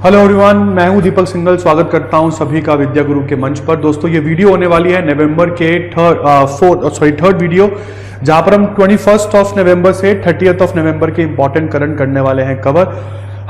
Hello everyone, मैं हूं दीपक सिंघल। स्वागत करता हूं सभी का विद्या गुरु के मंच पर। दोस्तों, ये वीडियो होने वाली है नवंबर के थर्ड वीडियो, जहां पर हम 21 ऑफ नवंबर से 30 ऑफ नवंबर के इंपॉर्टेंट करंट करने वाले हैं कवर।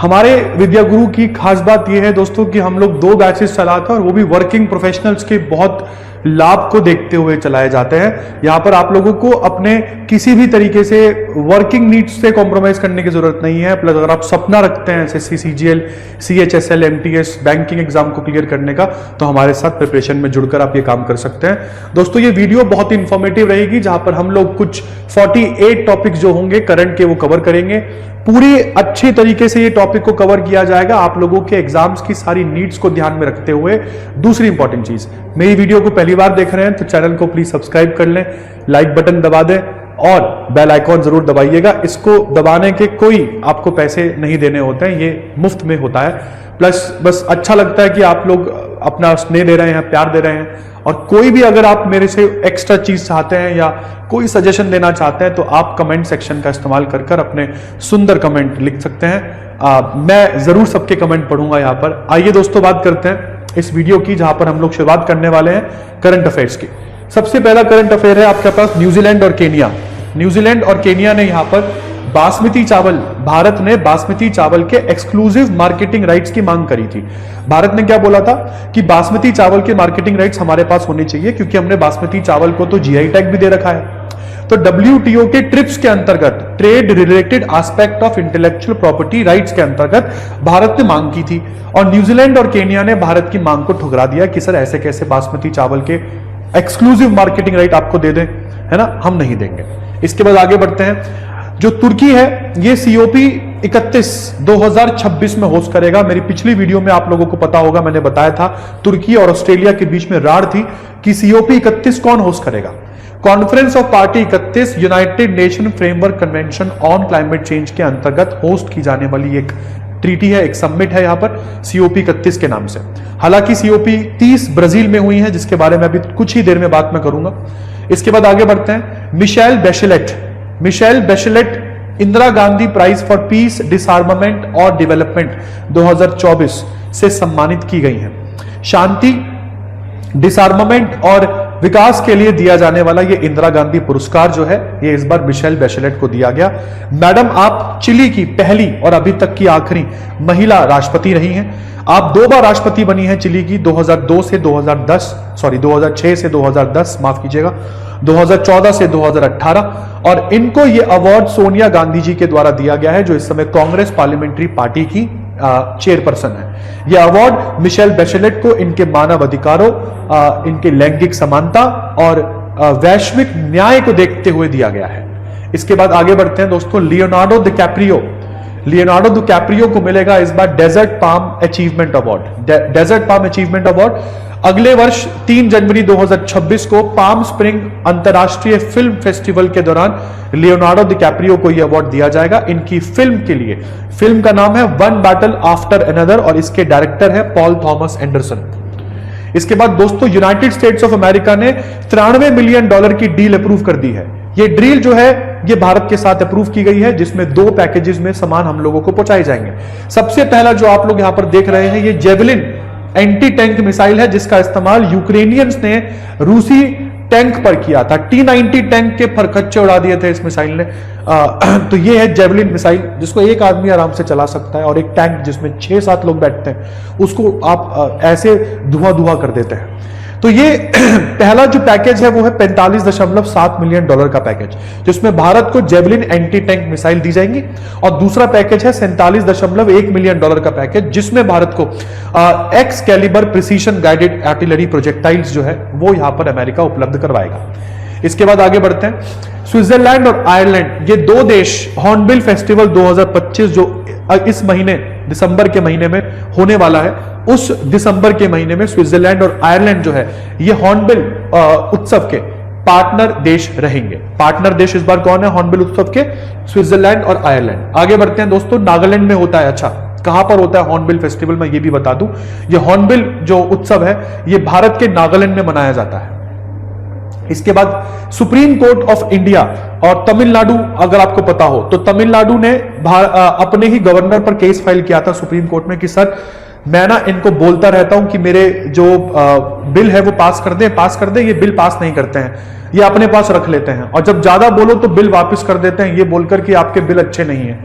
हमारे विद्या गुरु की खास बात यह है दोस्तों कि हम लोग 2 बैचेस चलाते हैं और वो भी वर्किंग प्रोफेशनल्स के बहुत लाभ को देखते हुए चलाए जाते हैं। यहां पर आप लोगों को अपने किसी भी तरीके से वर्किंग नीड्स से कॉम्प्रोमाइज करने की जरूरत नहीं है। प्लस अगर आप सपना रखते हैं SSC, CGL, CHSL, MTS banking exam को क्लियर करने का, तो हमारे साथ प्रिपरेशन में जुड़कर आप ये काम कर सकते हैं। दोस्तों, ये वीडियो बहुत ही इंफॉर्मेटिव रहेगी, जहां पर हम लोग कुछ 48 टॉपिक्स जो होंगे करंट के वो कवर करेंगे। पूरी अच्छी तरीके से ये टॉपिक को कवर किया जाएगा आप लोगों के एग्जाम्स की सारी नीड्स को ध्यान में रखते हुए। दूसरी इंपॉर्टेंट चीज, मेरी वीडियो को पहली बार देख रहे हैं तो चैनल को प्लीज सब्सक्राइब कर लें, लाइक बटन दबा दें और बेल आइकॉन जरूर दबाइएगा। इसको दबाने के कोई आपको पैसे नहीं देने होते हैं, ये मुफ्त में होता है। प्लस बस अच्छा लगता है कि आप लोग अपना स्नेह दे रहे हैं, प्यार दे रहे हैं। और कोई भी अगर आप मेरे से एक्स्ट्रा चीज चाहते हैं या कोई सजेशन देना चाहते हैं तो आप कमेंट सेक्शन का इस्तेमाल कर कर अपने सुंदर कमेंट लिख सकते हैं। मैं जरूर सबके कमेंट पढ़ूंगा यहाँ पर। आइए दोस्तों, बात करते हैं इस वीडियो की, जहां पर हम लोग शुरुआत करने वाले हैं करंट अफेयर्स की। सबसे पहला करंट अफेयर है आपके पास न्यूजीलैंड और केनिया। न्यूजीलैंड और केनिया ने यहां पर बासमती चावल, भारत ने बासमती चावल के एक्सक्लूसिव मार्केटिंग राइट्स की मांग करी थी। भारत ने क्या बोला था कि बासमती चावल के मार्केटिंग राइट्स हमारे पास होने चाहिए, क्योंकि हमने बासमती चावल को तो जीआई टैग भी दे रखा है। तो डब्ल्यूटीओ के ट्रिप्स के अंतर्गत, trade related aspect of intellectual property rights के अंतर्गत भारत ने मांग की थी, और न्यूजीलैंड और केनिया ने भारत की मांग को ठुकरा दिया कि सर ऐसे कैसे बासमती चावल के एक्सक्लूसिव मार्केटिंग राइट आपको दे दें, है ना, हम नहीं देंगे। इसके बाद आगे बढ़ते हैं। जो तुर्की है ये COP 31 2026 में होस्ट करेगा। मेरी पिछली वीडियो में आप लोगों को पता होगा, मैंने बताया था तुर्की और ऑस्ट्रेलिया के बीच में रार थी कि COP 31 कौन होस्ट करेगा। Conference of party 31 United nation framework convention on climate change के अंतर्गत होस्ट की जाने वाली एक ट्रीटी है, एक समिट है यहाँ पर COP 31 के नाम से। हालांकि COP 30 ब्राजील में हुई है, जिसके बारे में अभी कुछ ही देर में बात मैं करूंगा। इसके बाद आगे बढ़ते हैं। Michelle Bachelet Indira Gandhi prize for peace, disarmament और डेवलपमेंट 2024 से सम्मानित की गई हैं। शांति, डिसआर्मामेंट और विकास के लिए दिया जाने वाला ये इंदिरा गांधी पुरस्कार जो है, ये इस बार मिशेल बेचेलेट को दिया गया। मैडम, आप चिली की पहली और अभी तक की आखिरी महिला राष्ट्रपति रही हैं। आप 2 बार राष्ट्रपति बनी हैं चिली की, 2006 से 2010, माफ कीजिएगा, 2014 से 2018। और इनको ये अवार्ड सोनिया गांधी जी के द्वारा दिया गया है, जो इस समय कांग्रेस पार्लियामेंट्री पार्टी की चेयरपर्सन है। यह अवार्ड मिशेल बेचेलेट को इनके मानव अधिकारों, इनके लैंगिक समानता और वैश्विक न्याय को देखते हुए दिया गया है। इसके बाद आगे बढ़ते हैं दोस्तों। लियोनार्डो डिकैप्रियो को मिलेगा इस बार डेजर्ट पाम अचीवमेंट अवार्ड। अगले वर्ष 3 जनवरी 2026 को पाम स्प्रिंग अंतरराष्ट्रीय फिल्म फेस्टिवल के दौरान लियोनार्डो डिकैप्रियो को यह अवार्ड दिया जाएगा इनकी फिल्म के लिए। फिल्म का नाम है वन बैटल आफ्टर अनदर और इसके डायरेक्टर है पॉल थॉमस एंडरसन। इसके बाद दोस्तों, यूनाइटेड स्टेट्स ऑफ अमेरिका ने $93 मिलियन की डील अप्रूव कर दी है। ये डील जो है ये भारत के साथ अप्रूव की गई है, जिसमें 2 पैकेजेस में सामान हम लोगों को पहुंचाए जाएंगे। सबसे पहला जो आप लोग यहां पर देख रहे हैं, ये जेवलिन एंटी टैंक मिसाइल है, जिसका इस्तेमाल यूक्रेनियंस ने रूसी टैंक पर किया था। T-90 टैंक के फरकच्चे उड़ा दिए थे इस मिसाइल ने। तो ये है जेवलिन मिसाइल, जिसको एक आदमी आराम से चला सकता है, और एक टैंक जिसमें 6-7 लोग बैठते हैं उसको आप ऐसे धुआं कर देते हैं। तो ये पहला जो पैकेज है वो है $45.7 मिलियन का पैकेज, जिसमें भारत को जेवलिन एंटी टैंक मिसाइल दी जाएंगी। और दूसरा पैकेज है $47.1 मिलियन का पैकेज, जिसमें भारत को Excalibur precision guided artillery projectiles जो है वो यहां पर अमेरिका उपलब्ध करवाएगा। इसके बाद आगे बढ़ते हैं। स्विट्जरलैंड और आयरलैंड, ये 2 देश हॉर्नबिल फेस्टिवल 2025 जो इस महीने दिसंबर के महीने में होने वाला है, उस दिसंबर के महीने में स्विट्जरलैंड और आयरलैंड जो है ये हॉर्नबिल उत्सव के पार्टनर देश रहेंगे। पार्टनर देश इस बार कौन है हॉर्नबिल उत्सव के? स्विट्जरलैंड और आयरलैंड। आगे बढ़ते हैं दोस्तों। नागालैंड में होता है। अच्छा, कहां पर होता है हॉर्नबिल फेस्टिवल, मैं ये भी बता दूं। ये हॉर्नबिल जो उत्सव है ये भारत के नागालैंड में मनाया जाता है। इसके बाद सुप्रीम कोर्ट ऑफ इंडिया और तमिलनाडु, अगर आपको पता हो तो तमिलनाडु ने अपने ही गवर्नर पर केस फाइल किया था सुप्रीम कोर्ट में कि सर मैं ना इनको बोलता रहता हूं कि मेरे जो बिल है वो पास कर दे, ये बिल पास नहीं करते हैं, ये अपने पास रख लेते हैं, और जब ज्यादा बोलो तो बिल वापस कर देते हैं, ये बोलकर कि आपके बिल अच्छे नहीं है,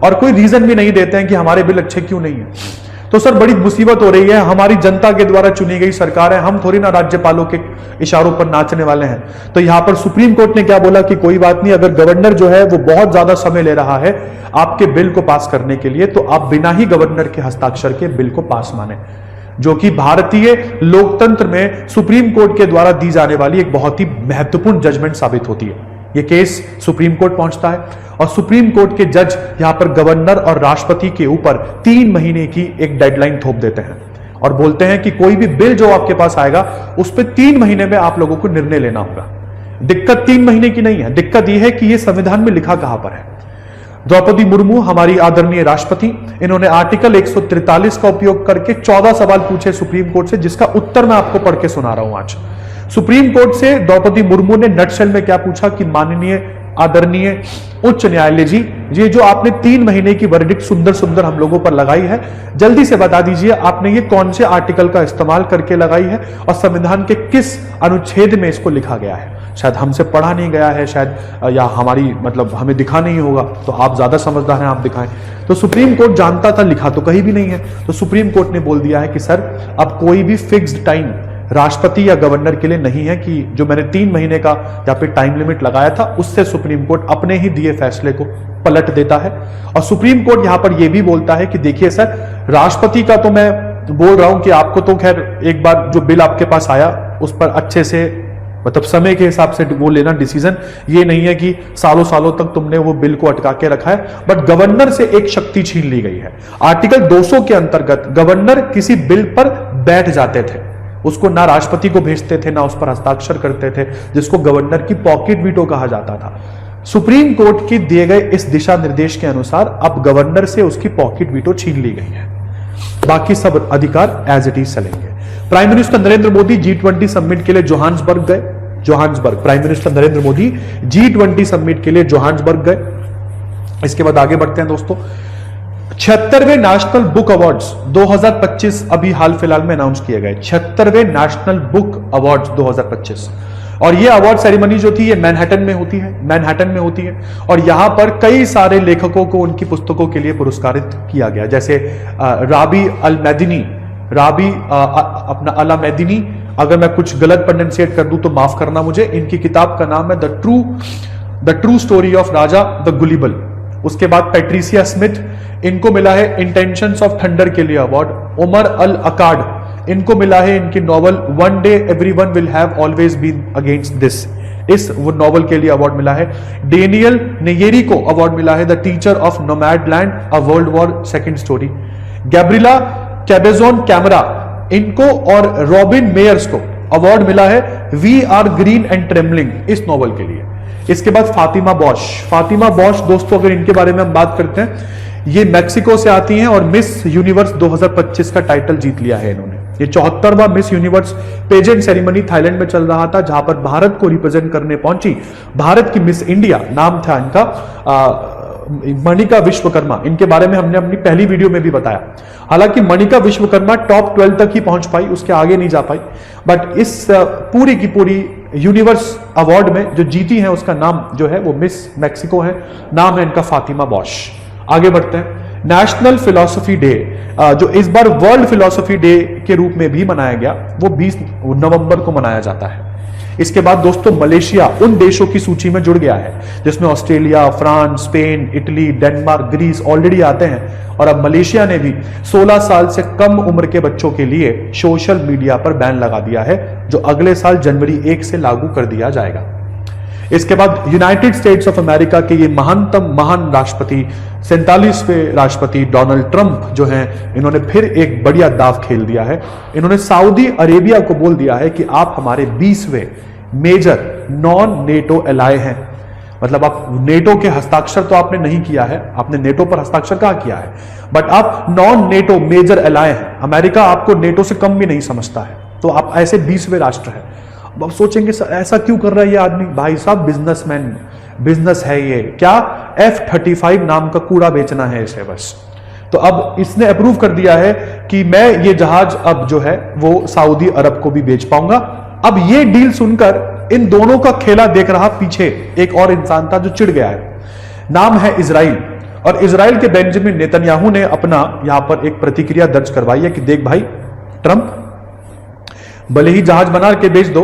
और कोई रीजन भी नहीं देते हैं कि हमारे बिल अच्छे क्यों नहीं है। तो सर बड़ी मुसीबत हो रही है, हमारी जनता के द्वारा चुनी गई सरकार है, हम थोड़ी ना राज्यपालों के इशारों पर नाचने वाले हैं। तो यहां पर सुप्रीम कोर्ट ने क्या बोला कि कोई बात नहीं, अगर गवर्नर जो है वो बहुत ज्यादा समय ले रहा है आपके बिल को पास करने के लिए, तो आप बिना ही गवर्नर के हस्ताक्षर के बिल को पास माने, जो कि भारतीय लोकतंत्र में सुप्रीम कोर्ट के द्वारा दी जाने वाली एक बहुत ही महत्वपूर्ण जजमेंट साबित होती है। यह केस सुप्रीम कोर्ट पहुंचता है और सुप्रीम कोर्ट के जज यहां पर गवर्नर और राष्ट्रपति के ऊपर 3 महीने की एक डेडलाइन थोप देते हैं और बोलते हैं कि कोई भी बिल जो आपके पास आएगा उस पर 3 महीने में आप लोगों को निर्णय लेना होगा। दिक्कत 3 महीने की नहीं है, दिक्कत यह है कि यह संविधान में लिखा कहां पर है। द्रौपदी मुर्मू हमारी आदरणीय राष्ट्रपति, इन्होंने आर्टिकल 143 का उपयोग करके 14 सवाल पूछे सुप्रीम कोर्ट से, जिसका उत्तर मैं आपको पढ़ के सुना रहा हूं आज। सुप्रीम कोर्ट से द्रौपदी मुर्मू ने नटशेल में क्या पूछा कि माननीय आदरणीय उच्च न्यायालय जी, ये जो आपने 3 महीने की वर्डिक्ट सुंदर सुंदर हम लोगों पर लगाई है, जल्दी से बता दीजिए आपने ये कौन से आर्टिकल का इस्तेमाल करके लगाई है और संविधान के किस अनुच्छेद में इसको लिखा गया है। शायद हमसे पढ़ा नहीं गया है, शायद या हमारी मतलब हमें दिखा नहीं होगा, तो आप ज्यादा समझदार हैं, आप दिखाएं। तो सुप्रीम कोर्ट जानता था, लिखा तो कहीं भी नहीं है। तो सुप्रीम कोर्ट ने बोल दिया है कि सर अब कोई भी फिक्स्ड टाइम राष्ट्रपति या गवर्नर के लिए नहीं है, कि जो मैंने 3 महीने का यहाँ पे टाइम लिमिट लगाया था उससे सुप्रीम कोर्ट अपने ही दिए फैसले को पलट देता है। और सुप्रीम कोर्ट यहां पर यह भी बोलता है कि देखिए सर, राष्ट्रपति का तो मैं बोल रहा हूं कि आपको तो खैर एक बार जो बिल आपके पास आया उस पर अच्छे से मतलब समय के हिसाब से वो लेना डिसीजन, ये नहीं है कि सालों सालों तक तुमने वो बिल को अटका के रखा है। बट गवर्नर से एक शक्ति छीन ली गई है। आर्टिकल 200 के अंतर्गत गवर्नर किसी बिल पर बैठ जाते थे, उसको ना राष्ट्रपति को भेजते थे ना उस पर हस्ताक्षर करते थे, जिसको गवर्नर की पॉकेट वीटो कहा जाता था। सुप्रीम कोर्ट के दिए गए इस दिशा निर्देश के अनुसार अब गवर्नर से उसकी पॉकेट वीटो छीन ली गई है, बाकी सब अधिकार एज इट इज चलेंगे। Prime minister Narendra Modi G20 summit के लिए जोहान्सबर्ग गए। Johannesburg, prime minister Narendra Modi G20 summit के लिए जोहान्सबर्ग गए। इसके बाद आगे बढ़ते हैं दोस्तों। 76वें नेशनल बुक अवार्ड्स 2025 अभी हाल फिलहाल में अनाउंस किए गए। 76वें नेशनल बुक अवार्ड्स 2025, और ये अवार्ड सेरेमनी जो थी ये मैनहट्टन में होती है और यहां पर कई सारे लेखकों को उनकी पुस्तकों के लिए पुरस्कारित किया गया, जैसे राबी अपना अला मैदिनी, अगर मैं कुछ गलत प्रोनाउंसिएट कर दूं तो माफ करना मुझे। इनकी किताब का नाम है the true story of Raja the गुलिबल। उसके बाद पैट्रिसिया स्मिथ, इनको मिला है इंटेंशंस ऑफ थंडर के लिए अवार्ड। उमर अल अकाड, इनको मिला है इनकी novel one day everyone will have always been against this, इस वो नॉवल के लिए अवार्ड मिला है। डेनियल नेयेरी को अवार्ड मिला है the teacher of Nomadland a world war second story. Gabriela Cabezon Camara, इनको और रॉबिन मेयर्स को अवार्ड मिला है we are green and trembling, इस नॉवल के लिए। इसके बाद फातिमा बॉश दोस्तों, अगर इनके बारे में हम बात करते हैं, ये मैक्सिको से आती हैं और मिस यूनिवर्स 2025 का टाइटल जीत लिया है इन्होंने। ये 74वां miss universe pageant ceremony Thailand में चल रहा था, जहां पर भारत को रिप्रेजेंट करने पहुंची भारत की मिस इंडिया, नाम था इनका मणिका विश्वकर्मा। इनके बारे में हमने अपनी पहली वीडियो में भी बताया। हालांकि मणिका विश्वकर्मा टॉप 12 तक ही पहुंच पाई, उसके आगे नहीं जा पाई। बट इस पूरी की पूरी यूनिवर्स अवार्ड में जो जीती है उसका नाम जो है वो मिस मैक्सिको है, नाम है इनका फातिमा बॉश। आगे बढ़ते हैं। नेशनल फिलॉसफी डे, जो इस बार वर्ल्ड फिलॉसफी डे के रूप में भी मनाया गया, वो 20 नवंबर को मनाया जाता है। इसके बाद दोस्तों मलेशिया उन देशों की सूची में जुड़ गया है जिसमें Australia, France, Spain, Italy, Denmark, Greece already आते हैं, और अब मलेशिया ने भी 16 साल से कम उम्र के बच्चों के लिए सोशल मीडिया पर बैन लगा दिया है, जो अगले साल जनवरी 1 से लागू कर दिया जाएगा। इसके बाद यूनाइटेड स्टेट्स ऑफ अमेरिका के ये महान राष्ट्रपति 47वें राष्ट्रपति डोनाल्ड ट्रंप जो हैं, इन्होंने फिर एक बढ़िया दाव खेल दिया है। इन्होंने सऊदी अरेबिया को बोल दिया है कि आप हमारे 20वें मेजर नॉन नेटो एलाय हैं। मतलब आप नेटो के हस्ताक्षर तो आपने नहीं किया है, आपने नेटो पर हस्ताक्षर कहां किया है, बट आप नॉन नेटो मेजर एलाय हैं। अमेरिका आपको नेटो से कम भी नहीं समझता है, तो आप ऐसे 20वें राष्ट्र हैं। अब सोचेंगे ऐसा क्यों कर रहा है ये आदमी? भाई साहब बिजनेसमैन, बिजनेस है ये, क्या F-35 नाम का कूड़ा बेचना है इसे बस। तो अब इसने अप्रूव कर दिया है कि मैं ये जहाज अब जो है वो सऊदी अरब को भी बेच पाऊंगा। अब ये डील सुनकर इन दोनों का खेला देख रहा पीछे एक और इंसान था जो चिढ़ गया है, नाम है इजराइल। और इजराइल के बेंजामिन नेतन्याहू ने अपना यहां पर एक प्रतिक्रिया दर्ज करवाई है कि देख भाई ट्रंप, भले ही जहाज बना के बेच दो,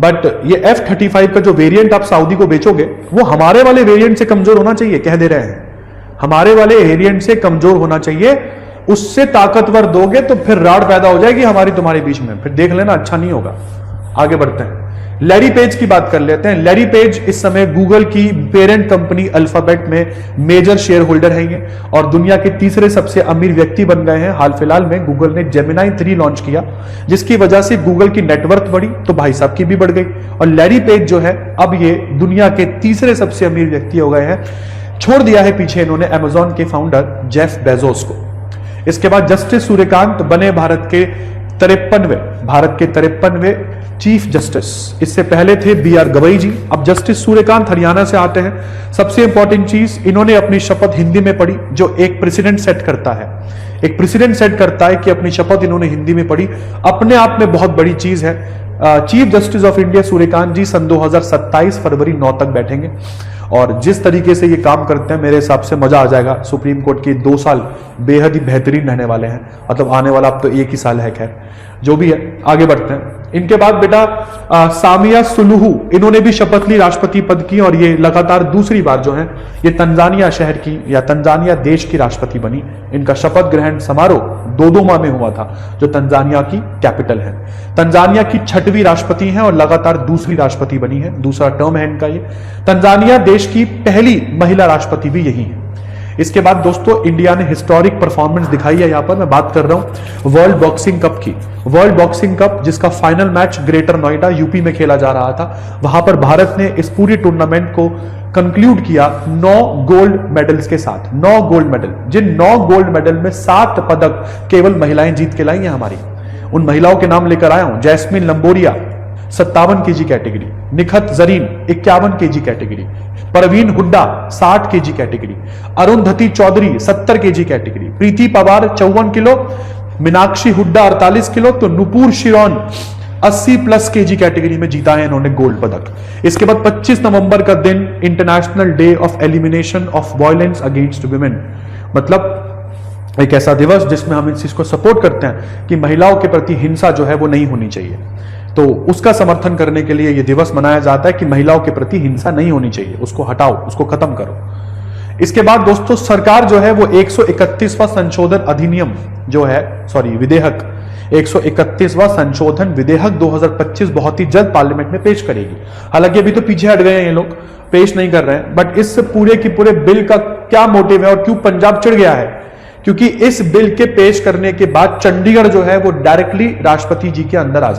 बट ये F-35 का जो वेरिएंट आप सऊदी को बेचोगे वो हमारे वाले वेरिएंट से कमजोर होना चाहिए, कह दे रहे हैं हमारे वाले वेरिएंट से कमजोर होना चाहिए, उससे ताकतवर दोगे तो फिर राड़ पैदा हो जाएगी हमारी तुम्हारे बीच में, फिर देख लेना अच्छा नहीं होगा। आगे बढ़ते हैं, लैरी पेज की बात कर लेते हैं। लैरी पेज इस समय गूगल की पेरेंट कंपनी अल्फाबेट में मेजर शेयर होल्डर है ये, और दुनिया के तीसरे सबसे अमीर व्यक्ति बन गए हैं। हाल फिलहाल में गूगल ने जेमिनाई 3 लॉन्च किया, जिसकी वजह से गूगल की नेटवर्थ बढ़ी तो भाई साहब की भी बढ़ गई, और लैरी पेज जो है अब ये दुनिया के तीसरे सबसे अमीर व्यक्ति हो गए हैं। छोड़ दिया है पीछे इन्होंने अमेजॉन के फाउंडर जेफ बेजोस को। इसके बाद जस्टिस सूर्यकांत बने भारत के 53वें चीफ जस्टिस। इससे पहले थे BR गवई जी, अब जस्टिस सूर्यकांत हरियाणा से आते हैं। सबसे इंपॉर्टेंट चीज, इन्होंने अपनी शपथ हिंदी में पढ़ी, जो एक प्रेसिडेंट सेट करता है, एक प्रेसिडेंट सेट करता है कि अपनी शपथ इन्होंने हिंदी में पढ़ी, अपने आप में बहुत बड़ी चीज है। Chief justice of India Suryakant ji सन 2027 फरवरी 9 तक बैठेंगे, और जिस तरीके से ये काम करते हैं मेरे हिसाब से मजा आ जाएगा। सुप्रीम कोर्ट के 2 साल बेहद ही बेहतरीन रहने वाले हैं, मतलब आने वाला अब तो 1 ही साल है, खैर जो भी है। आगे बढ़ते हैं। इनके बाद बेटा सामिया सुलुहू, इन्होंने भी शपथ ली राष्ट्रपति पद की, और ये लगातार दूसरी बार जो है ये तंजानिया शहर की या तंजानिया देश की राष्ट्रपति बनी। इनका शपथ ग्रहण समारोह दोदोमा में हुआ था, जो तंजानिया की कैपिटल है। तंजानिया की 6वीं राष्ट्रपति हैं और लगातार दूसरी राष्ट्रपति बनी है, दूसरा टर्म है इनका ये। तंजानिया देश की पहली महिला राष्ट्रपति भी यही है। इसके बाद दोस्तों इंडिया ने हिस्टोरिक परफॉर्मेंस दिखाई है। यहां पर मैं बात कर रहा हूं वर्ल्ड बॉक्सिंग कप की। वर्ल्ड बॉक्सिंग कप जिसका final match greater Noida UP में खेला जा रहा था, वहां पर भारत ने इस पूरी टूर्नामेंट को कंक्लूड किया 9 गोल्ड मेडल्स के साथ। 9 गोल्ड मेडल, जिन 9 गोल्ड मेडल में 7 पदक केवल महिलाएं जीत के लाई हैं हमारी। उन महिलाओं के नाम लेकर आया हूं, Jaismine Lamboria 57 KG category, Nikhat Zareen 51 KG category, Parveen Hooda 60 KG category, Arundhati Chaudhary 70 KG category, Preeti Pawar 54 kilo, Meenakshi Hooda 48 kilo, तो नुपुर शिरोन 80+ केजी कैटेगरी में जीता है इन्होंने गोल्ड पदक। इसके बाद 25 नवंबर का दिन international day of elimination of violence against women, मतलब एक ऐसा दिवस जिसमें हम इस चीज को सपोर्ट करते हैं कि महिलाओं के प्रति हिंसा जो है वो नहीं होनी चाहिए, तो उसका समर्थन करने के लिए यह दिवस मनाया जाता है कि महिलाओं के प्रति हिंसा नहीं होनी चाहिए, उसको हटाओ, उसको खत्म करो। इसके बाद दोस्तों सरकार जो है वो 131वां संशोधन अधिनियम जो है, सॉरी विधेयक, 131वां संशोधन विधेयक 2025 बहुत ही जल्द पार्लियामेंट में पेश करेगी। हालांकि अभी तो पीछे हट गए हैं ये लोग, पेश नहीं कर रहे हैं, बट इस पूरे की पूरे बिल का क्या मोटिव है और क्यों पंजाब चिढ़ गया है, क्योंकि इस बिल के पेश करने के बाद चंडीगढ़ जो है वो डायरेक्टली राष्ट्रपति जी के अंदर आ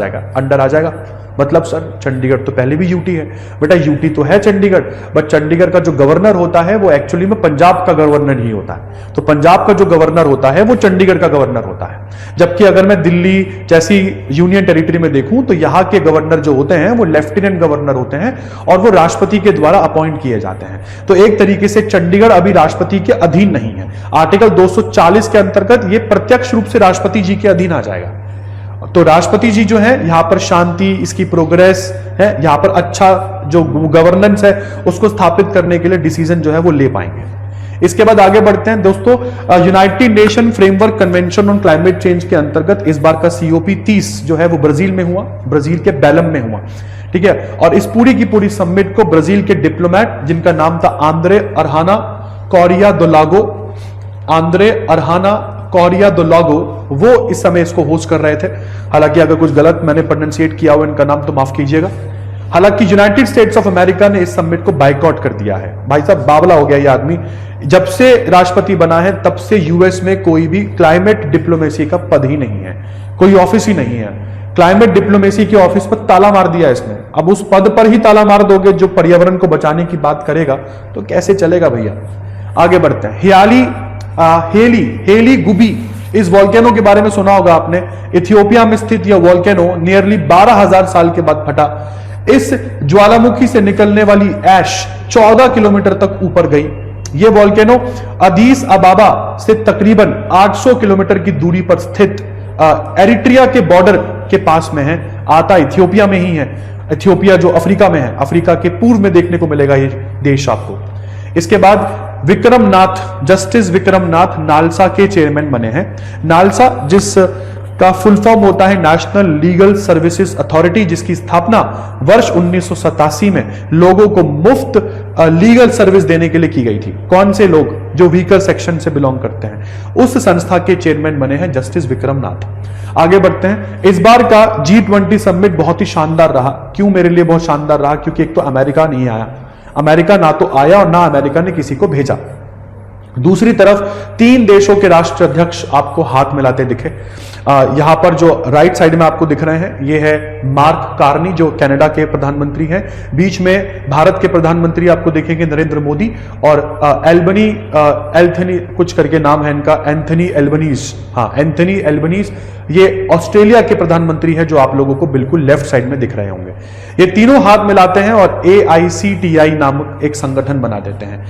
जाएगा। मतलब सर चंडीगढ़ तो पहले भी यूटी है, बेटा यूटी तो है चंडीगढ़, बट चंडीगढ़ का जो गवर्नर होता है वो एक्चुअली में पंजाब का गवर्नर ही होता है। तो पंजाब का जो गवर्नर होता है वो चंडीगढ़ का गवर्नर होता है। जबकि अगर मैं दिल्ली जैसी यूनियन टेरिटरी में देखूं तो यहाँ के गवर्नर जो होते हैं वो लेफ्टिनेंट गवर्नर होते हैं और वो राष्ट्रपति के द्वारा अपॉइंट किए जाते हैं। तो एक तरीके से चंडीगढ़ अभी राष्ट्रपति के अधीन नहीं है। आर्टिकल 240 के अंतर्गत ये प्रत्यक्ष रूप से राष्ट्रपति जी के अधीन आ जाएगा। तो राष्ट्रपति जी जो है यहां पर शांति, इसकी प्रोग्रेस है, यहां पर अच्छा जो गवर्नेंस है उसको स्थापित करने के लिए डिसीजन जो है वो ले पाएंगे। इसके बाद आगे बढ़ते हैं दोस्तों, United nation framework convention on climate change के अंतर्गत इस बार का COP 30 जो है वो ब्राजील में हुआ, ब्राजील के बेलम में हुआ, ठीक है। और इस पूरी की पूरी समिट को ब्राजील के डिप्लोमेट जिनका नाम था आंद्रे अरहाना कोरिया दो लागो, वो इस समय इसको होस्ट कर रहे थे। हालांकि अगर कुछ गलत मैंने प्रोनाउंसिएट किया हो इनका नाम तो माफ कीजिएगा। हालांकि यूनाइटेड स्टेट्स ऑफ अमेरिका ने इस समिट को बाइकआउट कर दिया है। भाई साहब बावला हो गया ये आदमी, जब से राष्ट्रपति बना है तब से यूएस में कोई भी क्लाइमेट डिप्लोमेसी का पद ही नहीं है, कोई ऑफिस ही नहीं है। क्लाइमेट डिप्लोमेसी के ऑफिस पर ताला मार दिया इसने। अब उस पद पर ही ताला मार दोगे जो पर्यावरण को बचाने की बात करेगा तो कैसे चलेगा भैया। आगे बढ़ते हैं। हेली गुबी, इस वॉल्केनो के बारे में सुना होगा आपने। इथियोपिया में स्थित यह वॉल्केनो नियरली 12,000 साल के बाद फटा। इस ज्वालामुखी से निकलने वाली ऐश 14 किलोमीटर तक ऊपर गई। यह वॉल्केनो अदीस अबाबा से तकरीबन 800 किलोमीटर की दूरी पर स्थित एरिट्रिया के बॉर्डर के पास में है। आता इथियोपिया में ही है। इथियोपिया जो अफ्रीका में है, अफ्रीका के पूर्व में देखने को मिलेगा ये देश आपको। इसके बाद विक्रमनाथ, जस्टिस विक्रमनाथ नालसा के चेयरमैन बने हैं। नालसा जिस का फुल फॉर्म होता है नेशनल लीगल सर्विसेज अथॉरिटी, जिसकी स्थापना वर्ष 1987 में लोगों को मुफ्त लीगल सर्विस देने के लिए की गई थी। कौन से लोग? जो वीकर सेक्शन से बिलोंग करते हैं। उस संस्था के चेयरमैन बने हैं जस्टिस विक्रमनाथ। आगे बढ़ते हैं। इस बार का G20 समिट बहुत ही शानदार रहा। क्यों मेरे लिए बहुत शानदार रहा? क्योंकि एक तो अमेरिका नहीं आया, अमेरिका ना तो आया और ना अमेरिका ने किसी को भेजा। दूसरी तरफ 3 देशों के राष्ट्र अध्यक्ष आपको हाथ मिलाते दिखे। यहां पर जो राइट साइड में आपको दिख रहे हैं, ये है मार्क कार्नी जो कनाडा के प्रधानमंत्री हैं। बीच में भारत के प्रधानमंत्री आपको देखेंगे नरेंद्र मोदी, और एल्थनी कुछ करके नाम है इनका, एंथनी एल्बनीज। हाँ, एंथनी एल्बनीज ये ऑस्ट्रेलिया के प्रधानमंत्री है, जो आप लोगों को बिल्कुल लेफ्ट साइड में दिख रहे होंगे। ये तीनों हाथ मिलाते हैं और AICTI नामक एक संगठन बना देते हैं।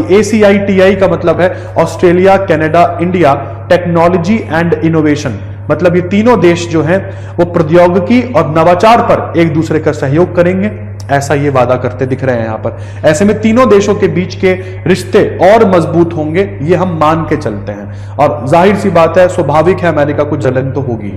ACITI का मतलब है Australia, Canada, India technology and innovation. मतलब ये तीनों देश जो हैं वो प्रौद्योगिकी और नवाचार पर एक दूसरे का सहयोग करेंगे, ऐसा ये वादा करते दिख रहे हैं यहां पर। ऐसे में तीनों देशों के बीच के रिश्ते और मजबूत होंगे, ये हम मान के चलते हैं। और जाहिर सी बात है, स्वाभाविक है, अमेरिका को जलन तो होगी।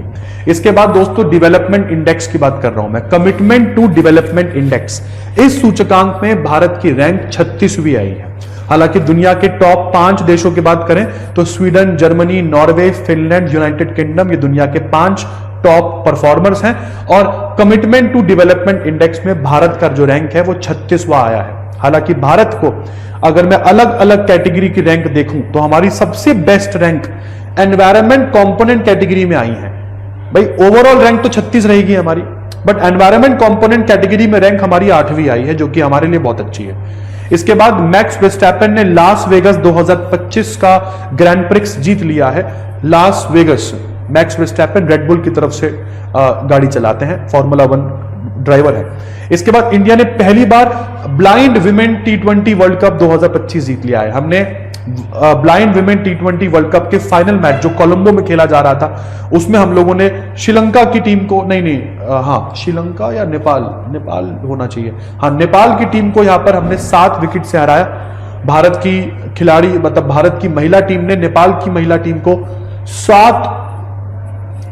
इसके बाद दोस्तों डेवलपमेंट इंडेक्स की बात कर रहा हूं मैं, कमिटमेंट टू डेवलपमेंट इंडेक्स। इस सूचकांक में भारत की रैंक 36वीं आई है। हालांकि दुनिया के टॉप 5 देशों की बात करें तो Sweden, Germany, Norway, Finland, United kingdom, ये दुनिया के 5 टॉप परफॉर्मर्स हैं। और कमिटमेंट टू डेवलपमेंट इंडेक्स में भारत का जो रैंक है वो 36वां आया है। हालांकि भारत को अगर मैं अलग अलग कैटेगरी की रैंक देखूं तो हमारी सबसे best rank environment component category में आई है। भाई ओवरऑल रैंक तो 36 रहेगी हमारी, बट एनवायरमेंट कंपोनेंट कैटेगरी में रैंक हमारी 8वीं आई है, जो कि हमारे लिए बहुत अच्छी है। इसके बाद मैक्स वर्स्टैपेन ने लास वेगस 2025 का ग्रैंड प्रिक्स जीत लिया है। Las Vegas, max Verstappen red bull की तरफ से गाड़ी चलाते हैं, फॉर्मूला 1 ड्राइवर है। इसके बाद इंडिया ने पहली बार blind women T20 world cup 2025 जीत लिया है। हमने blind women T20 world cup के फाइनल मैच जो कोलंबो में खेला जा रहा था, उसमें हम लोगों ने श्रीलंका की टीम को श्रीलंका या नेपाल होना चाहिए, नेपाल की टीम को यहां पर हमने 7 विकेट से हराया। भारत की खिलाड़ी मतलब भारत की महिला टीम ने नेपाल की महिला टीम को 7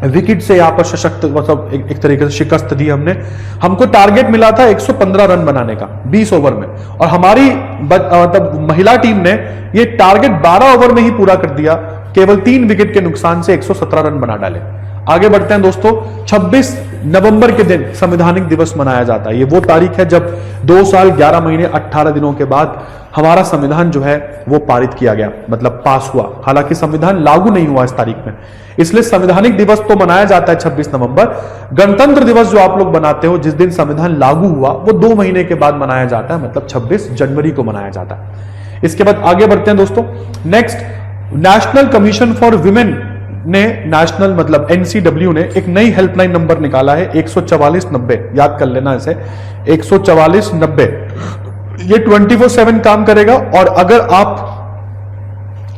विकेट से यहां पर सशक्त मतलब एक तरीके से शिकस्त दी हमने। हमको टारगेट मिला था 115 रन बनाने का 20 ओवर में, और हमारी मतलब महिला टीम ने ये टारगेट 12 ओवर में ही पूरा कर दिया, केवल 3 विकेट के नुकसान से 117 रन बना डाले। आगे बढ़ते हैं दोस्तों। 26 नवंबर के दिन संवैधानिक दिवस मनाया जाता है। ये वो तारीख है जब 2 साल 11 महीने 18 दिनों के बाद हमारा संविधान जो है वो पारित किया गया, मतलब पास हुआ। हालांकि संविधान लागू नहीं हुआ इस तारीख में, इसलिए संवैधानिक दिवस तो मनाया जाता है 26 नवंबर। गणतंत्र दिवस जो आप लोग बनाते हो जिस दिन संविधान लागू हुआ, वो 2 महीने के बाद मनाया जाता है, मतलब 26 जनवरी को मनाया जाता है। इसके बाद आगे बढ़ते हैं दोस्तों। Next, national commission for women ने नेशनल मतलब NCW ने एक नई हेल्पलाइन नंबर निकाला है 14490, याद कर लेना इसे, 14490। ये 24/7 काम करेगा, और अगर आप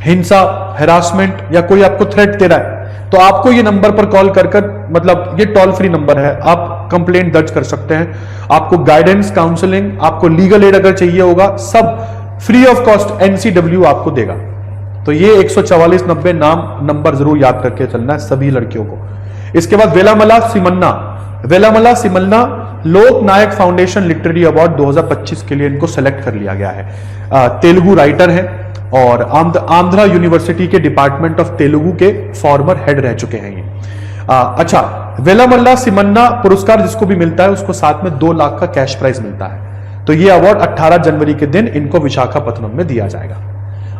हिंसा, हैरासमेंट या कोई आपको थ्रेट दे रहा है तो आपको ये नंबर पर कॉल कर मतलब ये टोल फ्री नंबर है, आप कंप्लेंट दर्ज कर सकते हैं। आपको गाइडेंस, काउंसलिंग, आपको लीगल एड अगर चाहिए होगा, सब फ्री ऑफ कॉस्ट NCW आपको देगा। तो ये 14490 नंबर जरूर याद करके चलना है सभी लड़कियों को। इसके बाद वेलामला सिमन्ना लोक नायक फाउंडेशन लिटरेरी अवार्ड 2025 के लिए इनको सेलेक्ट कर लिया गया है। तेलुगु राइटर हैं और आंध्रा यूनिवर्सिटी के डिपार्टमेंट ऑफ तेलुगु के फॉर्मर हेड रह चुके हैं ये। अच्छा, वेलामल्ला सिमन्ना पुरस्कार जिसको भी मिलता है उसको साथ में 2 लाख का कैश प्राइज मिलता है। तो ये अवार्ड 18 जनवरी के दिन इनको विशाखापत्तनम में दिया जाएगा।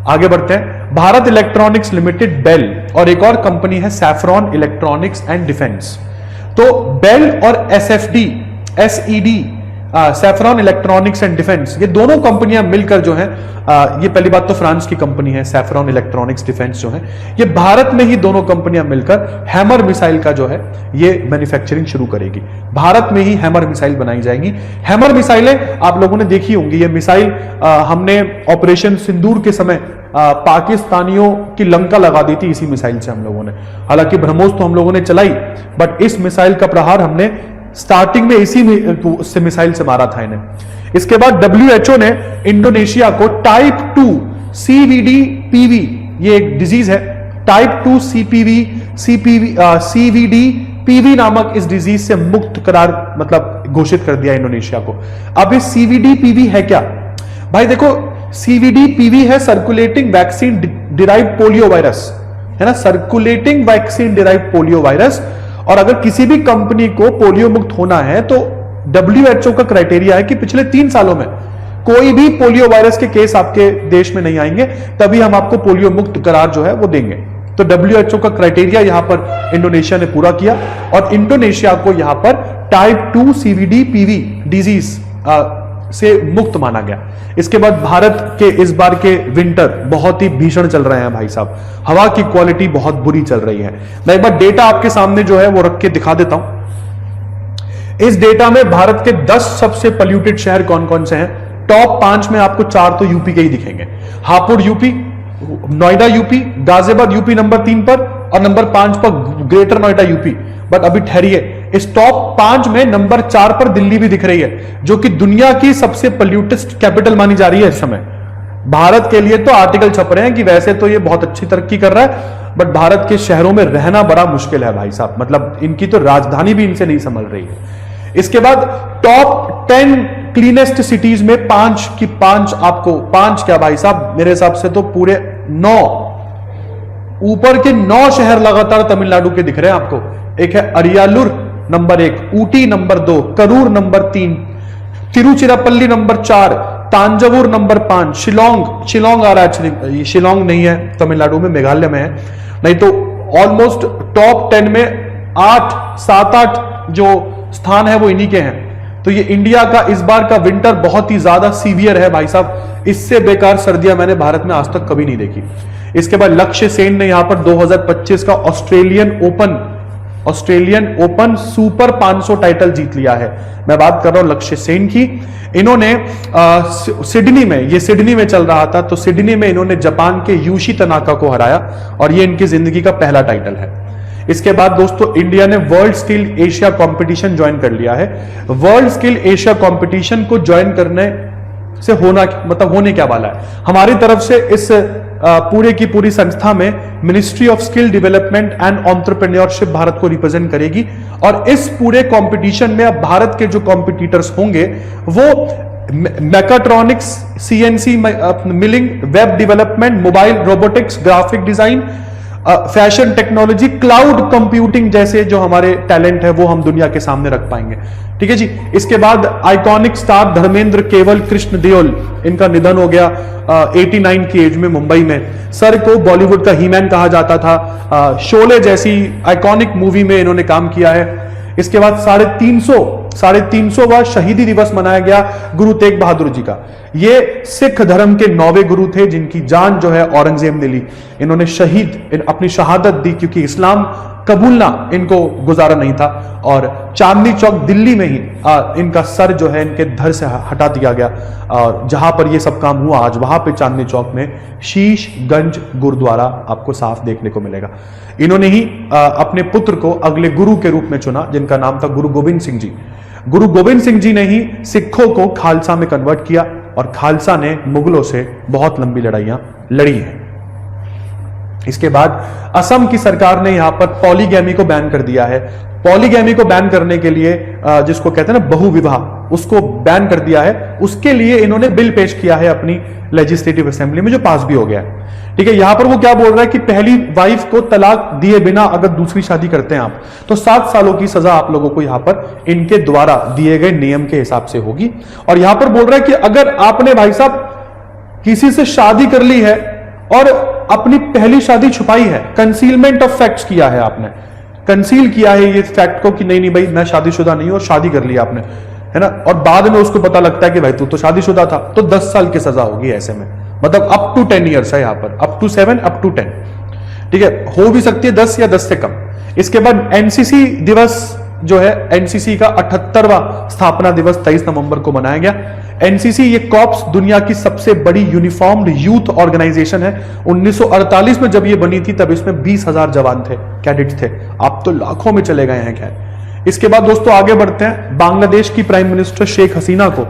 आगे बढ़ते हैं। भारत इलेक्ट्रॉनिक्स लिमिटेड, बेल, और एक और कंपनी है सैफ्रॉन इलेक्ट्रॉनिक्स एंड डिफेंस। तो बेल और SED saffron electronics and defence, ये दोनों कंपनियां मिलकर जो है, ये पहली बात तो फ्रांस की कंपनी है सैफरॉन इलेक्ट्रॉनिक्स डिफेंस जो है, ये भारत में ही दोनों कंपनियां मिलकर हैमर मिसाइल का जो है ये मैन्युफैक्चरिंग शुरू करेगी। भारत में ही हैमर मिसाइल बनाई जाएगी। हैमर मिसाइलें आप लोगों ने देखी होंगी, ये मिसाइल हमने ऑपरेशन सिंदूर के समय पाकिस्तानियों की लंका लगा दी थी इसी मिसाइल से हम लोगों ने। हालांकि ब्रह्मोस तो हम लोगों ने चलाई, बट इस मिसाइल का प्रहार हमने स्टार्टिंग में इसी से मिसाइल से मारा था इन्हें। इसके बाद WHO ने इंडोनेशिया को टाइप 2 CVD PV, ये एक डिजीज है, टाइप 2 CVD PV नामक इस डिजीज से मुक्त करार मतलब घोषित कर दिया इंडोनेशिया को। अब इस CVD PV है क्या भाई? देखो, CVD PV है circulating vaccine derive polio virus, है ना, circulating vaccine derive polio virus. और अगर किसी भी कंपनी को पोलियो मुक्त होना है तो WHO का क्राइटेरिया है कि पिछले 3 सालों में कोई भी पोलियो वायरस के केस आपके देश में नहीं आएंगे, तभी हम आपको पोलियो मुक्त करार जो है वो देंगे। तो WHO का क्राइटेरिया यहां पर इंडोनेशिया ने पूरा किया और इंडोनेशिया को यहां पर टाइप 2 CVD PV डिजीज से मुक्त माना गया। इसके बाद भारत के इस बार के विंटर बहुत ही भीषण चल रहे हैं भाई साहब, हवा की क्वालिटी बहुत बुरी चल रही है। मैं एक बार डेटा आपके सामने जो है वो रख के दिखा देता हूं। इस डेटा में भारत के 10 सबसे पोल्यूटेड शहर कौन कौन से हैं। टॉप 5 में आपको 4 तो यूपी के ही दिखेंगे, Hapur UP, Noida UP, Ghaziabad UP number 3 पर और नंबर 5 पर ग्रेटर नोएडा यूपी। बट अभी ठहरिए, इस टॉप 5 में नंबर 4 पर दिल्ली भी दिख रही है, जो कि दुनिया की सबसे पोल्यूटेस्ट कैपिटल मानी जा रही है इस समय। भारत के लिए तो आर्टिकल छप रहे हैं कि वैसे तो ये बहुत अच्छी तरक्की कर रहा है, बट भारत के शहरों में रहना बड़ा मुश्किल है भाई साहब, मतलब इनकी तो राजधानी भी इनसे नहीं संभल रही है। इसके बाद टॉप 10 क्लीनेस्ट सिटीज में 5 की 5 आपको 5 क्या भाई साहब, मेरे हिसाब से तो पूरे 9 ऊपर के 9 शहर लगातार तमिलनाडु के दिख रहे हैं आपको। एक है Ariyalur number 1, Ooty number 2, Karur number 3, Tiruchirappalli number 4, Thanjavur number 5, Shillong आ रहा है, शिलोंग नहीं है तमिलनाडु में, मेघालय में है। नहीं तो ऑलमोस्ट टॉप 10 में 7-8 जो स्थान है वो इन्हीं के हैं। तो ये इंडिया का इस बार का विंटर बहुत ही ज्यादा सीवियर है भाई साहब, इससे बेकार सर्दियां मैंने भारत में आज तक कभी नहीं देखी। इसके बाद लक्ष्य सेन ने यहां पर 2025 का ऑस्ट्रेलियन ओपन सुपर 500 टाइटल जीत लिया है। मैं बात कर रहा हूं लक्ष्य सेन की। इन्होंने सिडनी में, ये सिडनी में चल रहा था, तो सिडनी में इन्होंने जापान के यूशी तनाका को हराया और ये इनकी जिंदगी का पहला टाइटल है। इसके बाद दोस्तों इंडिया ने world skill Asia competition join कर लिया है। वर्ल्ड स्किल एशिया कंपटीशन को ज्वाइन करने से होने क्या वाला है, हमारी तरफ से इस पूरे की पूरी संस्था में ministry of skill development and entrepreneurship Bharat को रिप्रेजेंट करेगी। और इस पूरे कंपटीशन में अब भारत के जो कॉम्पिटिटर्स होंगे वो mechatronics, CNC milling, web development, mobile robotics, graphic design, fashion technology, cloud computing जैसे जो हमारे टैलेंट है वो हम दुनिया के सामने रख पाएंगे। ठीक है जी। इसके बाद आइकॉनिक स्टार धर्मेंद्र केवल कृष्ण देओल, इनका निधन हो गया 89 की एज में मुंबई में। सर को बॉलीवुड का हीमैन कहा जाता था, शोले जैसी आइकॉनिक मूवी में इन्होंने काम किया है। इसके बाद 350वां शहीदी दिवस मनाया गया गुरु तेग बहादुर जी का। ये सिख धर्म के 9वें गुरु थे जिनकी जान जो है औरंगजेब ने ली। इन्होंने अपनी शहादत दी क्योंकि इस्लाम कबूलना इनको गुजारा नहीं था। और चांदनी चौक दिल्ली में ही इनका सर जो है इनके धड़ से हटा दिया गया। और जहां पर ये सब काम हुआ आज वहां पे चांदनी चौक में शीशगंज गुरुद्वारा आपको साफ देखने को मिलेगा। इन्होंने ही अपने पुत्र को अगले गुरु के रूप में चुना जिनका नाम था गुरु गोविंद सिंह जी। गुरु गोविंद सिंह जी ने ही सिखों को खालसा में कन्वर्ट किया और खालसा ने मुगलों से बहुत लंबी लड़ाइयां लड़ी हैं। इसके बाद असम की सरकार ने यहां पर पॉलीगैमी को बैन कर दिया है। पॉलीगैमी को बैन करने के लिए जिसको कहते हैं ना बहुविवाह, उसको बैन कर दिया है। उसके लिए इन्होंने बिल पेश किया है अपनी लेजिस्लेटिव असेंबली में जो पास भी हो गया है। ठीक है। यहां पर वो क्या बोल रहा है कि पहली वाइफ को तलाक दिए बिना अगर दूसरी शादी करते हैं आप तो 7 सालों की सजा आप लोगों को यहां पर इनके द्वारा दिए गए नियम के हिसाब से होगी। और यहां पर बोल रहा है कि अगर आपने भाई साहब किसी से शादी कर ली है और अपनी पहली शादी छुपाई है, कंसीलमेंट ऑफ फैक्ट्स किया है, आपने कंसील किया है ये फैक्ट को कि नहीं भाई मैं शादीशुदा नहीं हूं और शादी कर लिया आपने, है ना, और बाद में उसको पता लगता है कि भाई तू तो शादीशुदा था, तो 10 साल की सजा होगी ऐसे में, मतलब अप टू 10 ईयर्स है यहाँ पर, अप टू 7 अप टू 10, ठीक है, हो भी सकती है 10 या 10 से कम। इसके बाद एनसीसी दिवस जो है, एनसीसी का 78वां स्थापना दिवस 23 नवंबर को मनाया गया। एनसीसी ये कॉर्प्स दुनिया की सबसे बड़ी यूनिफॉर्म्ड यूथ ऑर्गेनाइजेशन है। 1948 में जब ये बनी थी तब इसमें 20,000 जवान थे, कैडेट्स थे, अब तो लाखों में चले गए हैं। खैर, इसके बाद दोस्तों आगे बढ़ते हैं। बांग्लादेश की प्राइम मिनिस्टर शेख हसीना को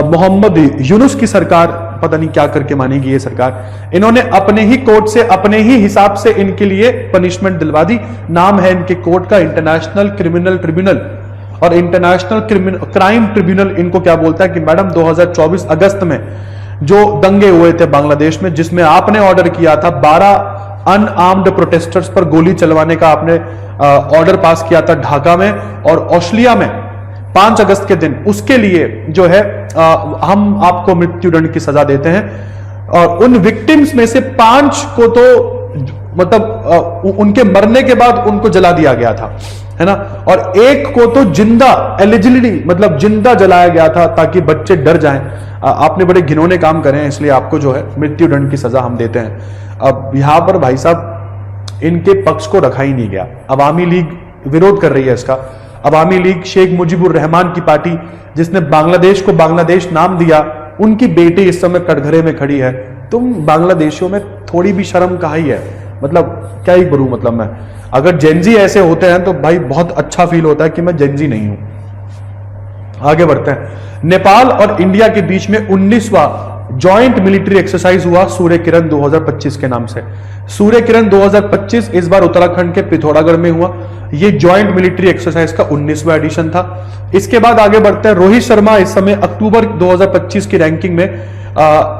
मोहम्मद यूनुस की सरकार पता नहीं क्या करके मानेगी ये सरकार, इन्होंने अपने ही कोर्ट से अपने ही हिसाब से इनके लिए पनिशमेंट दिलवा दी। नाम है इनके कोर्ट का इंटरनेशनल क्रिमिनल ट्रिब्यूनल, और इंटरनेशनल क्राइम ट्रिब्यूनल इनको क्या बोलता है कि मैडम 2024 अगस्त में जो दंगे हुए थे बांग्लादेश में, जिसमें आपने ऑर्डर किया था 12 अनआर्म्ड प्रोटेस्टर्स पर गोली चलवाने का, आपने ऑर्डर पास किया था ढाका में और ऑस्ट्रेलिया में 5 अगस्त के दिन, उसके लिए जो है हम आपको मृत्युदंड की सजा देते हैं। और उन विक्टिम्स में से 5 को तो मतलब उनके मरने के बाद उनको जला दिया गया था, है ना, और 1 को तो जिंदा एलिजिबली मतलब जिंदा जलाया गया था ताकि बच्चे डर जाएं। आपने बड़े घिनौने काम करे हैं, इसलिए आपको जो है मृत्युदंड की सजा हम देते हैं। अब यहां पर भाई साहब इनके पक्ष को रखा ही नहीं गया। अवामी लीग विरोध कर रही है इसका। अवामी लीग शेख मुजीबुर रहमान की पार्टी, जिसने बांग्लादेश को बांग्लादेश नाम दिया, उनकी बेटी इस समय कटघरे में खड़ी है। तुम बांग्लादेशियों में थोड़ी भी शर्म कहाँ ही है, मतलब क्या ही बोलूं, मतलब मैं अगर जेनजी ऐसे होते हैं तो भाई बहुत अच्छा फील होता है कि मैं जेनजी नहीं हूं। आगे बढ़ते हैं। नेपाल और इंडिया के बीच में 19वां जॉइंट मिलिट्री एक्सरसाइज हुआ सूर्य किरण 2025 के नाम से। सूर्य किरण 2025 इस बार उत्तराखंड के पिथौरागढ़ में हुआ। यह जॉइंट मिलिट्री एक्सरसाइज का 19वां एडिशन था। इसके बाद आगे बढ़ते हैं। रोहित शर्मा इस समय अक्टूबर 2025 की रैंकिंग में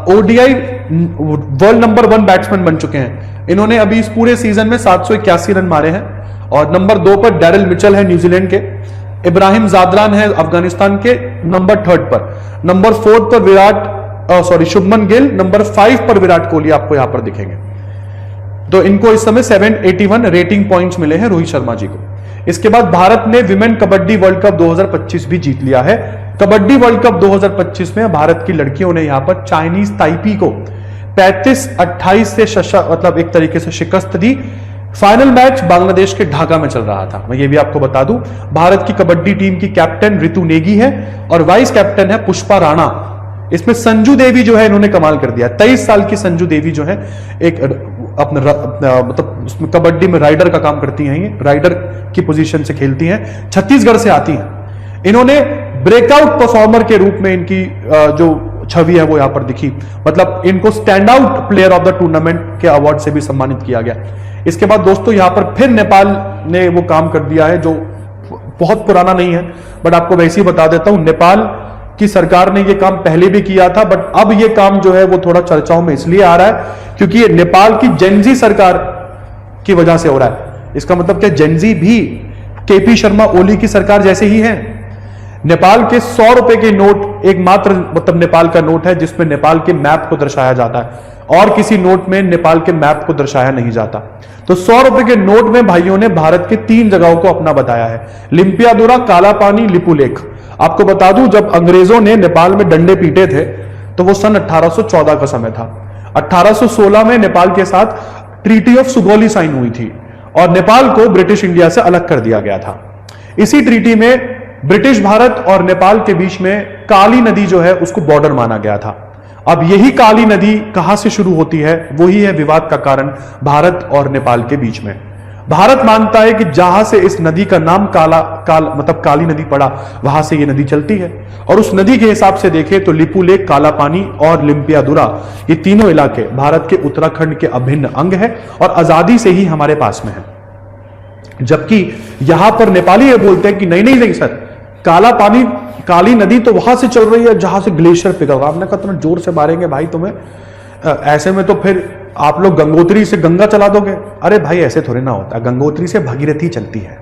ओडीआई वर्ल्ड नंबर 1 बैट्समैन बन चुके हैं। इन्होंने अभी इस पूरे सीजन में 781 रन मारे हैं। और नंबर 2 पर डैरिल मिचेल है न्यूजीलैंड के, इब्राहिम जादरान है अफगानिस्तान के नंबर 3 पर, नंबर 4 पर शुभमन गिल, नंबर 5 पर विराट कोहली आपको यहां पर दिखेंगे। तो इनको इस समय 781 रेटिंग पॉइंट्स मिले हैं रोहित शर्मा जी को। इसके बाद भारत ने विमेन कबड्डी वर्ल्ड कप 2025 भी जीत लिया है। कबड्डी वर्ल्ड कप 2025 में भारत की लड़कियों ने यहां पर चाइनीज ताइपी को 35-28 से मतलब एक तरीके से शिकस्त दी। फाइनल मैच बांग्लादेश के ढाका में चल रहा था। मैं ये भी आपको बता दूं, भारत की कबड्डी टीम की कैप्टन रितु नेगी है और वाइस कैप्टन है पुष्पा राणा। इसमें संजू देवी जो है इन्होंने कमाल कर दिया। 23 साल की संजू देवी जो है एक अपना मतलब उसमें कबड्डी में राइडर का काम करती हैं, ये राइडर की पोजीशन से खेलती हैं, छत्तीसगढ़ से आती हैं। इन्होंने ब्रेकआउट परफॉर्मर के रूप में इनकी जो छवि है वो यहां पर दिखी, मतलब इनको stand out player of the tournament के अवार्ड से भी सम्मानित किया गया। इसके बाद दोस्तों यहां पर फिर नेपाल ने वो काम कर दिया है जो बहुत पुराना नहीं है, बट आपको वैसे ही बता देता हूं। नेपाल की सरकार ने ये काम पहले भी किया था, बट अब ये काम जो है वो थोड़ा चर्चाओं में इसलिए आ रहा है क्योंकि ये नेपाल की जेनजी सरकार की वजह से हो रहा है। इसका मतलब क्या, जेनजी भी केपी शर्मा ओली की सरकार जैसे ही है। नेपाल के 100 रुपए के नोट एकमात्र मतलब नेपाल का नोट है जिसमें नेपाल के मैप को दर्शाया जाता है और किसी नोट में नेपाल के मैप को दर्शाया नहीं जाता। तो 100 रुपए के नोट में भाइयों ने भारत के 3 जगहों को अपना बताया है, लिम्पियादुरा, काला पानी, लिपुलेख। आपको बता दूं जब अंग्रेजों ने नेपाल में डंडे पीटे थे तो वो सन 1814 का समय था। 1816 में नेपाल के साथ ट्रीटी ऑफ सुगौली साइन हुई थी और नेपाल को ब्रिटिश इंडिया से अलग कर दिया गया था। इसी ट्रीटी में ब्रिटिश भारत और नेपाल के बीच में काली नदी जो है उसको बॉर्डर माना गया था। अब यही काली नदी कहां से शुरू होती है, वही है विवाद का कारण भारत और नेपाल के बीच में। भारत मानता है कि जहां से इस नदी का नाम मतलब काली नदी पड़ा वहां से ये नदी चलती है और उस नदी के हिसाब से देखें तो लिपुलेख, काला पानी और लिम्पियादुरा ये तीनों इलाके भारत के उत्तराखंड के अभिन्न अंग है और आजादी से ही हमारे पास में है। जबकि यहां पर नेपाली ये बोलते हैं कि नहीं नहीं नहीं सर, काला पानी काली नदी तो वहां से चल रही है जहां से ग्लेशियर पिघल रहा। आपने कहा तुम्हें जोर से मारेंगे भाई तुम्हें, ऐसे में तो फिर आप लोग गंगोत्री से गंगा चला दोगे। अरे भाई ऐसे थोड़ी ना होता, गंगोत्री से भगीरथी चलती है।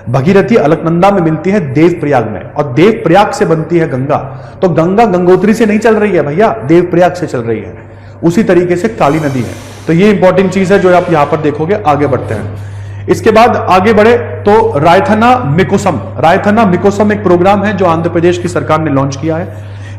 भगीरथी अलकनंदा में मिलती है देवप्रयाग में और देवप्रयाग से बनती है गंगा। तो गंगा गंगोत्री से नहीं चल रही है भैया, देवप्रयाग से चल रही है। उसी तरीके से काली नदी है। तो ये इंपॉर्टेंट चीज है जो आप यहां पर देखोगे। आगे बढ़ते हैं। इसके बाद आगे बढ़े तो रायथना मिकोसम एक प्रोग्राम है जो आंध्र प्रदेश की सरकार ने लॉन्च किया है।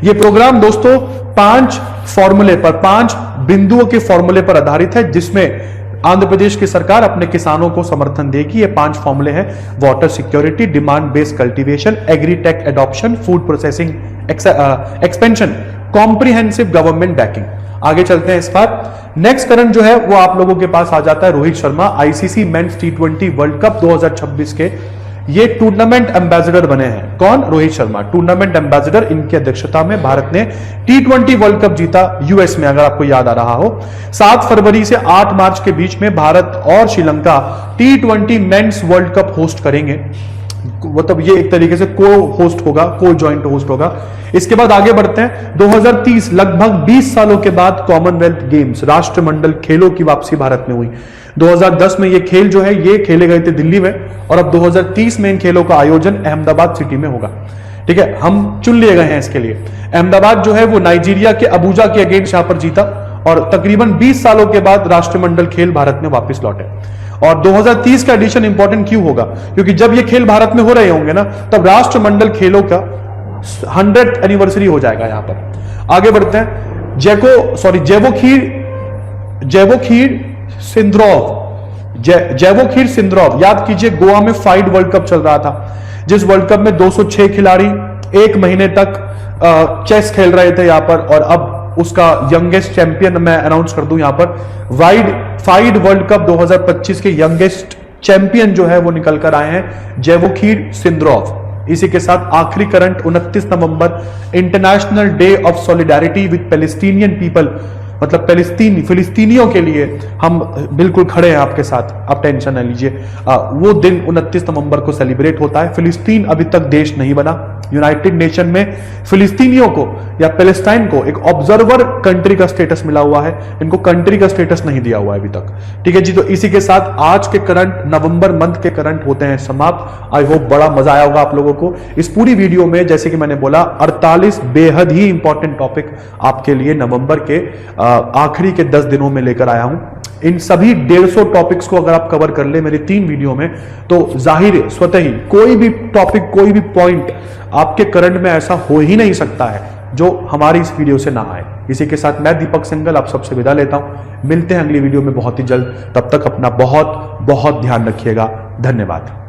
यह प्रोग्राम दोस्तों 5 बिंदुओं के फॉर्मूले पर आधारित है, जिसमें आंध्र प्रदेश की सरकार अपने किसानों को समर्थन देगी। ये 5 फॉर्मूले हैं: water security, demand based cultivation, agritech adoption, food processing expansion, comprehensive government banking. आगे चलते हैं इस बार। नेक्स्ट करंट जो है वो आप लोगों के पास आ जाता है रोहित शर्मा, आईसीसी मेंस टी20 वर्ल्ड कप 2026 के ये टूर्नामेंट एम्बेसडर बने हैं। कौन? Rohit Sharma, tournament ambassador. इनकी अध्यक्षता में भारत ने टी20 वर्ल्ड कप जीता यूएस में, अगर आपको याद आ रहा हो। 7 फरवरी से 8 मार्च के बीच में भारत और श्रीलंका टी20 मेंस वर्ल्ड कप होस्ट करेंगे। मतलब ये एक तरीके से को होस्ट होगा, को जॉइंट होस्ट होगा। इसके बाद आगे बढ़ते हैं। 2030 लगभग 20 सालों के बाद कॉमनवेल्थ गेम्स, राष्ट्रमंडल खेलों की वापसी भारत में हुई। 2010 में ये खेल जो है ये खेले गए थे दिल्ली में, और अब 2030 में इन खेलों का आयोजन अहमदाबाद सिटी में होगा। ठीक है, हम चुन लिए गए हैं इसके लिए। अहमदाबाद जो है वो नाइजीरिया के अबूजा के अगेंस्ट यहां पर जीता, और तकरीबन 20 सालों के बाद राष्ट्रमंडल खेल भारत में वापस लौटे। और 2030 का एडिशन इंपॉर्टेंट क्यों होगा? क्योंकि जब ये खेल भारत में हो रहे होंगे ना, तब राष्ट्रमंडल खेलों का 100th एनिवर्सरी हो जाएगा यहां पर। आगे बढ़ते हैं। जैवोखीर सिंद्रोव, याद कीजिए गोवा में फाइड वर्ल्ड कप चल रहा था, जिस वर्ल्ड कप में 206 खिलाड़ी 1 महीने तक चेस खेल रहे थे यहां पर, और अब उसका यंगेस्ट चैंपियन मैं अनाउंस कर दूं यहां पर। फाइड वर्ल्ड कप 2025 के यंगेस्ट चैंपियन जो है वो निकल कर आए हैं जैवोखीर सिंद्रोव। इसी के साथ आखिरी current 29 November international day of solidarity with Palestinian people, मतलब फिलिस्तीनियों के लिए हम बिल्कुल खड़े हैं आपके साथ, आप टेंशन न लीजिए। वो दिन 29 नवंबर को सेलिब्रेट होता है। फिलिस्तीन अभी तक देश नहीं बना। यूनाइटेड नेशन में फिलिस्तीनियों को या पैलेस्टाइन को एक ऑब्जर्वर कंट्री का स्टेटस मिला हुआ है, इनको कंट्री का स्टेटस नहीं दिया हुआ है अभी तक। ठीक है जी, तो इसी के साथ आज के करंट, नवंबर मंथ के करंट होते हैं समाप्त। आई होप बड़ा मजा आया होगा आप लोगों को इस पूरी वीडियो में। जैसे कि मैंने बोला 48 बेहद ही इंपॉर्टेंट टॉपिक आपके लिए नवंबर के आखिरी के 10 दिनों में लेकर आया हूं। इन सभी 150 टॉपिक्स को अगर आप कवर कर ले मेरी 3 वीडियो में, तो जाहिर है स्वतः ही कोई भी टॉपिक, कोई भी पॉइंट आपके करंट में ऐसा हो ही नहीं सकता है जो हमारी इस वीडियो से ना आए। इसी के साथ मैं दीपक सिंघल आप सबसे विदा लेता हूं। मिलते हैं अगली वीडियो में बहुत ही जल्द। तब तक अपना बहुत बहुत ध्यान रखिएगा। धन्यवाद।